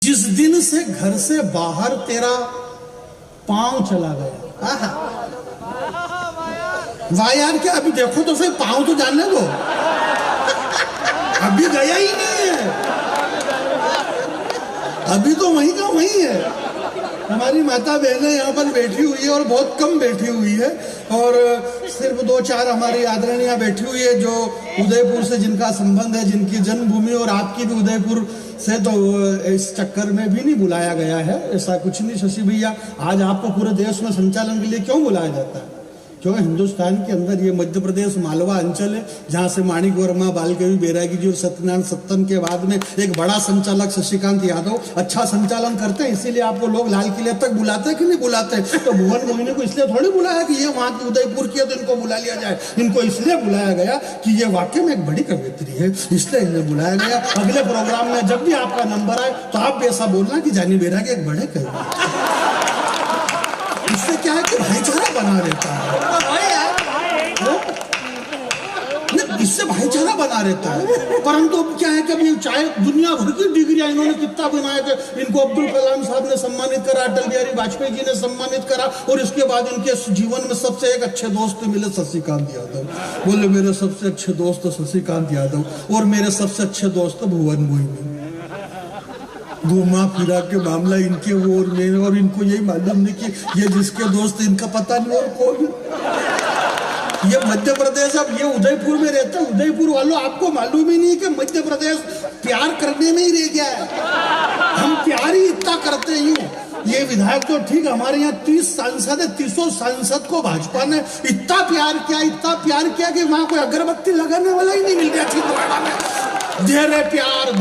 जिस दिन से घर से बाहर तेरा पांव चला गया, वाह यार, क्या अभी देखो तो सही, पांव तो जानने दो, अभी गया ही नहीं है, अभी तो वहीं का वहीं है। हमारी माता बहनें यहाँ पर बैठी हुई है और बहुत कम बैठी हुई है, और सिर्फ 2-4 हमारी आदरणीय बैठी हुई है जो उदयपुर से जिनका संबंध है, जिनकी जन्मभूमि और आपकी भी उदयपुर से, तो इस चक्कर में भी नहीं बुलाया गया है। ऐसा कुछ नहीं शशि भैया, आज आपको पूरे देश में संचालन के लिए क्यों बुलाया जाता है? क्योंकि हिंदुस्तान के अंदर ये मध्य प्रदेश मालवा अंचल है, जहां से माणिक वर्मा, बालकवि बैरागी जी और सत्यनारायण सत्तन के बाद में एक बड़ा संचालक शशिकांत यादव अच्छा संचालन करते हैं, इसीलिए आपको लोग लाल किले तक बुलाते हैं कि नहीं बुलाते? तो भुवन मोहिनी को इसलिए थोड़ी बुलाया कि ये वहां की उदयपुर की है तो इनको बुला लिया जाए। इनको इसलिए बुलाया गया कि ये वाकई में एक बड़ी कवियत्री है, इसलिए इन्हें बुलाया गया। अगले प्रोग्राम में जब भी आपका नंबर आए तो आप भी ऐसा बोलना कि जानी बैरागी एक बड़े कवि, इससे क्या है कि भाईचारा बना रहता है, इससे भाईचारा बना रहता है। परंतु अब क्या है कि चाहे दुनिया भर की डिग्रियां इन्होंने कितना बनाए थे, इनको अब्दुल कलाम साहब ने सम्मानित करा, अटल बिहारी वाजपेयी जी ने सम्मानित करा, और इसके बाद इनके जीवन में सबसे एक अच्छे दोस्त मिले शशिकांत यादव। बोले मेरे सबसे अच्छे दोस्त शशिकांत यादव, और मेरे सबसे अच्छे दोस्त भुवन मोहिनी। घुमा फिरा के मामला इनके वो और मेरे, और इनको यही मालूम नहीं कि ये जिसके दोस्त इनका पता नहीं और कौन। ये मध्य प्रदेश, अब ये उदयपुर में रहता है, उदयपुर वालों आपको मालूम ही नहीं कि मध्य प्रदेश प्यार करने में ही रह गया है। हम प्यार ही इतना करते हैं। ये विधायक तो ठीक, हमारे यहाँ 30 सांसद है, 30 सांसद को भाजपा ने इतना प्यार किया कि वहां कोई अगरबत्ती लगाने वाला ही नहीं मिल गया छिंदवाड़ा में। धीरे प्यार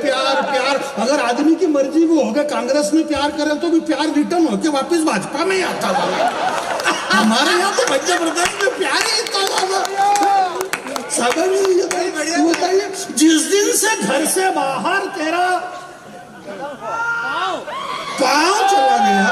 प्यार। अगर आदमी की मर्जी वो होगा कांग्रेस में प्यार करे तो भी प्यार रिटर्न होके वापस भाजपा में ही आता है। हमारे यहाँ तो मध्य प्रदेश में प्यार ही इतना बताइए, जिस दिन से घर से बाहर तेरा पांव चला गया,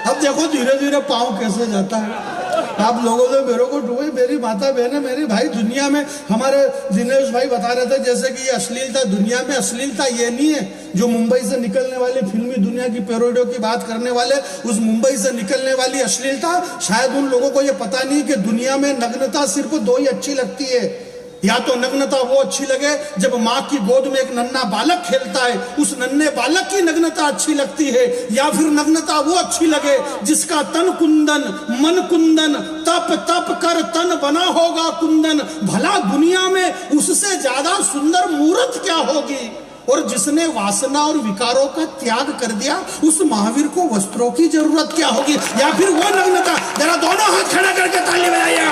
अब देखो धीरे धीरे पांव कैसे जाता है। आप लोगों ने मेरे को डूबे, मेरी माता बहने, मेरे भाई, दुनिया में हमारे दिनेश भाई बता रहे थे जैसे कि ये अश्लीलता, दुनिया में अश्लीलता ये नहीं है जो मुंबई से निकलने वाली फिल्मी दुनिया की पैरोडियों की बात करने वाले, उस मुंबई से निकलने वाली अश्लीलता, शायद उन लोगों को ये पता नहीं कि दुनिया में नग्नता सिर्फ 2 ही अच्छी लगती है। या तो नग्नता वो अच्छी लगे जब माँ की गोद में एक नन्हा बालक खेलता है, उस नन्हे बालक की नग्नता अच्छी लगती है, या फिर नग्नता वो अच्छी लगे जिसका तन कुंदन, मन कुंदन, तप तप कर तन बना होगा कुंदन। भला दुनिया में उससे ज्यादा सुंदर मूर्त क्या होगी? और जिसने वासना और विकारों का त्याग कर दिया, उस महावीर को वस्त्रों की जरूरत क्या होगी? या फिर वो नग्नता, जरा दोनों हाथ खड़ा करके ताली बजाइए,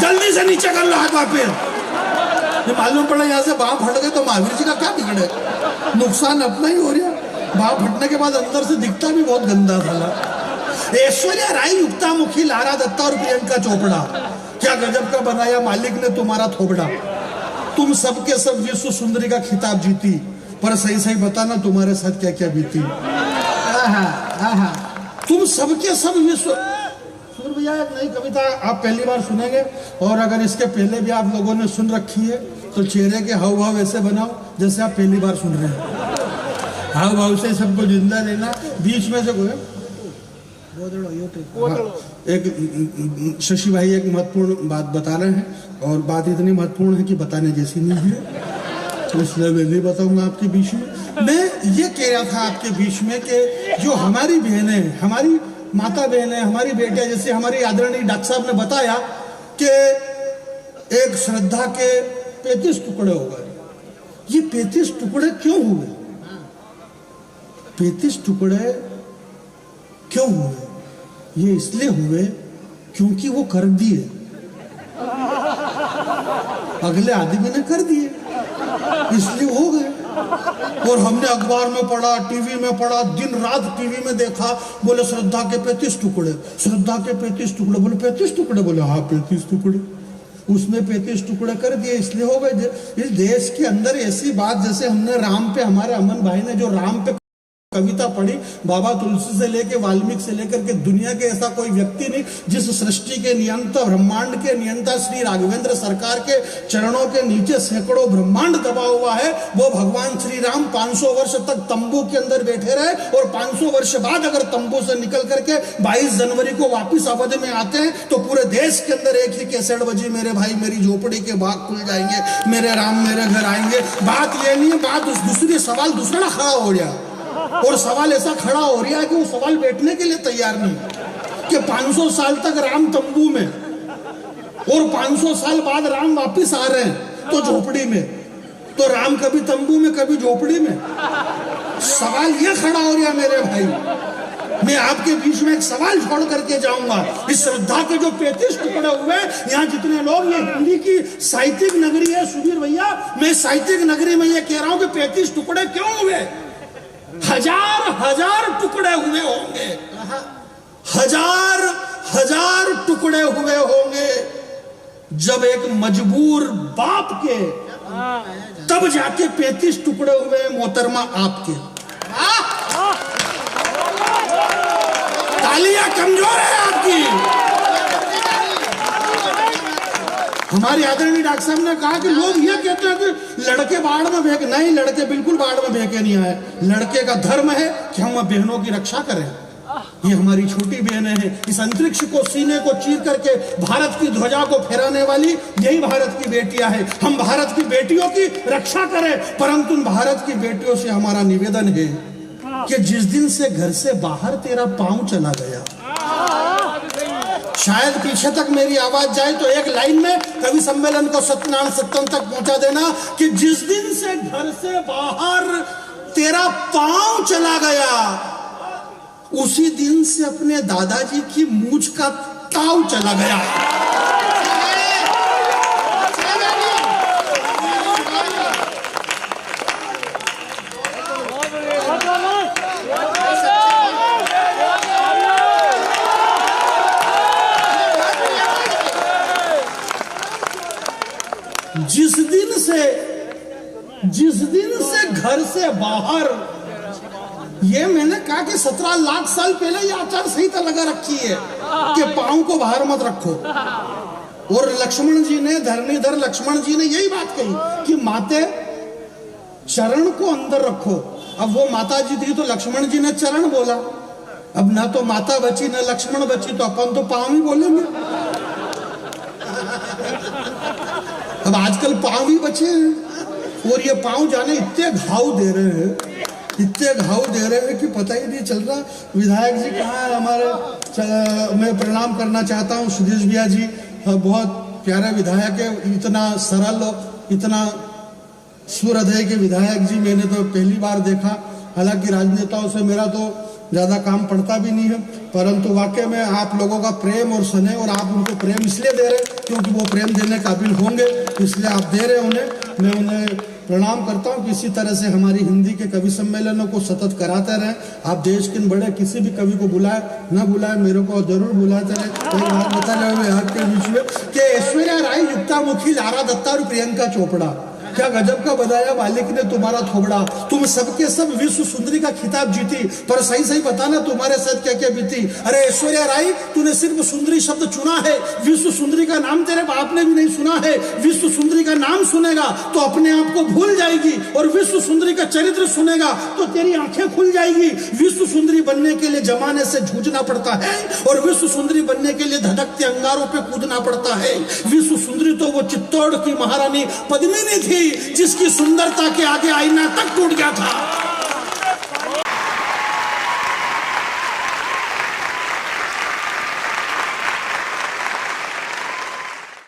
जल्दी से नीचे कर लो हाथ वापिस। मालूम पड़ा यहाँ से बाँह फट गए तो महावीर जी का क्या बिगड़े, नुकसान अपना ही हो रहा। बाँह फटने के बाद अंदर से दिखता भी बहुत गंदा था। ऐश्वर्या राय, युक्ता मुखी, लारा दत्ता और प्रियंका चोपड़ा, क्या गजब का बनाया मालिक ने तुम्हारा थोबड़ा। तुम सबके सब विश्व सुंदरी का खिताब जीती, पर सही सही बताना तुम्हारे साथ क्या क्या बीती। तुम सबके सब विश्व। भैया एक नई कविता आप पहली बार सुनेंगे, और अगर इसके पहले भी आप लोगों ने सुन रखी है तो चेहरे के हाव भाव ऐसे बनाओ जैसे आप पहली बार सुन रहे हैं। हाव भाव से सबको जिंदा लेना। बीच में से कोई एक शशि भाई एक महत्वपूर्ण बात बता रहे हैं, और बात इतनी महत्वपूर्ण है कि बताने जैसी नहीं है, तो इसलिए मैं नहीं बताऊंगा आपके बीच में। मैं ये कह रहा था आपके बीच में कि जो हमारी बहनें, हमारी माता बहन है, हमारी बेटियां, जैसे हमारी आदरणीय डॉक्टर साहब ने बताया कि एक श्रद्धा के 35 टुकड़े हो गए। ये 35 टुकड़े क्यों हुए? 35 टुकड़े क्यों हुए? ये इसलिए हुए क्योंकि वो कर दिए, अगले आदमी ने कर दिए, इसलिए हो गए। और हमने अखबार में पढ़ा, टीवी में पढ़ा, दिन रात टीवी में देखा, बोले श्रद्धा के 35 टुकड़े, श्रद्धा के 35 टुकड़े। बोले 35 टुकड़े? बोले हाँ 35 टुकड़े। उसमें 35 टुकड़े कर दिए, इसलिए हो गए। इस देश के अंदर ऐसी बात, जैसे हमने राम पे, हमारे अमन भाई ने जो राम पे कविता पढ़ी, बाबा तुलसी से लेके वाल्मीकि से लेकर के दुनिया के ऐसा कोई व्यक्ति नहीं जिस सृष्टि के नियंता, ब्रह्मांड के नियंता श्री राघवेंद्र सरकार के चरणों के नीचे सैकड़ों ब्रह्मांड दबा हुआ है। वो भगवान श्री राम 500 वर्ष तक तंबू के अंदर बैठे रहे और 500 वर्ष बाद अगर तंबू से निकल करके 22 जनवरी को वापिस अवध में आते हैं तो पूरे देश के अंदर एक ही कैसेट बजी, मेरे भाई मेरी झोपड़ी के बाग खुल जाएंगे, मेरे राम मेरे घर आएंगे। बात ये नहीं है, बात दूसरी सवाल दूसरा खड़ा हो गया और सवाल ऐसा खड़ा हो रहा है कि वो सवाल बैठने के लिए तैयार नहीं कि 500 साल तक राम तंबू में और 500 साल बाद राम वापिस आ रहे हैं तो झोपड़ी में, तो राम कभी तंबू में कभी झोपड़ी में। सवाल ये खड़ा हो रहा मेरे भाई। मैं आपके बीच में एक सवाल छोड़ करके जाऊंगा। इस श्रद्धा के जो 35 टुकड़े हुए, यहाँ जितने लोग, ये हिंदी की साहित्यिक नगरी है सुधीर भैया, मैं साहित्यिक नगरी में ये कह रहा हूं कि 35 टुकड़े क्यों हुए? हजार टुकड़े हुए होंगे, हजार टुकड़े हुए होंगे जब एक मजबूर बाप के, तब जाके 35 टुकड़े हुए मोहतरमा आपके। तालियां कमजोर है आपकी। हमारे आदरणीय डॉक्टर साहब ने कहा कि लोग ये कहते हैं कि लड़के बाढ़ में फेंक, नहीं, लड़के बिल्कुल बाढ़ में फेंके नहीं आए। लड़के का धर्म है कि हम बहनों की रक्षा करें। ये हमारी छोटी बहनें हैं, इस अंतरिक्ष को सीने को चीर करके भारत की ध्वजा को फहराने वाली यही भारत की बेटियां हैं। हम भारत की बेटियों की रक्षा करें, परंतु भारत की बेटियों से हमारा निवेदन है कि जिस दिन से घर से बाहर तेरा पांव चला गया, शायद पीछे तक मेरी आवाज जाए तो एक लाइन में कवि सम्मेलन को सत्यनारायण सत्संग तक पहुंचा देना कि जिस दिन से घर से बाहर तेरा पांव चला गया, उसी दिन से अपने दादाजी की मूंछ का ताव चला गया। जिस दिन से घर से बाहर, ये मैंने कहा कि 17 लाख साल पहले ये आचार संहिता लगा रखी है कि पांव को बाहर मत रखो। और लक्ष्मण जी ने, धरणीधर लक्ष्मण जी ने यही बात कही कि माते चरण को अंदर रखो। अब वो माता जी थी तो लक्ष्मण जी ने चरण बोला, अब ना तो माता बची ना लक्ष्मण बची, तो अपन तो पांव ही बोलेंगे। अब आजकल पांव ही बचे हैं और ये पांव जाने इतने घाव दे रहे हैं, इतने घाव दे रहे हैं कि पता ही नहीं चल रहा। विधायक जी कहाँ है हमारे? मैं प्रणाम करना चाहता हूँ सुधीर भैया जी, बहुत प्यारे विधायक है, इतना सरल, इतना सुहृदय के विधायक जी मैंने तो पहली बार देखा। हालांकि राजनेताओं से मेरा तो ज्यादा काम पड़ता भी नहीं है, परंतु वाकई में आप लोगों का प्रेम और स्नेह, और आप उनको प्रेम इसलिए दे रहे क्योंकि वो प्रेम देने काबिल होंगे, इसलिए आप दे रहे उन्हें। मैं उन्हें प्रणाम करता हूँ कि इसी तरह से हमारी हिंदी के कवि सम्मेलनों को सतत कराते रहें। आप देश के बड़े किसी भी कवि को बुलाए न बुलाए, मेरे को जरूर बुलाते रहे। एक बात बता रहे आपके बीच में कि ऐश्वर्या राय, युक्ता मुखी, लारा दत्ता और प्रियंका चोपड़ा, क्या गजब का बजाया मालिक ने तुम्हारा थोबड़ा। तुम सबके सब विश्व सुंदरी का खिताब जीती, पर सही सही बताना तुम्हारे साथ क्या क्या बीती। अरे ऐश्वर्या राय, तूने सिर्फ सुंदरी शब्द चुना है, विश्व सुंदरी का नाम तेरे बाप ने भी नहीं सुना है। विश्व सुंदरी का नाम सुनेगा तो अपने आप को भूल जाएगी, और विश्व सुंदरी का चरित्र सुनेगा तो तेरी आंखें खुल जाएगी। विश्व सुंदरी बनने के लिए जमाने से जूझना पड़ता है, और विश्व सुंदरी बनने के लिए धधकते अंगारों पे कूदना पड़ता है। विश्व सुंदरी तो वो चित्तौड़ की महारानी पद्मिनी थी जिसकी सुंदरता के आगे आईना तक टूट गया था।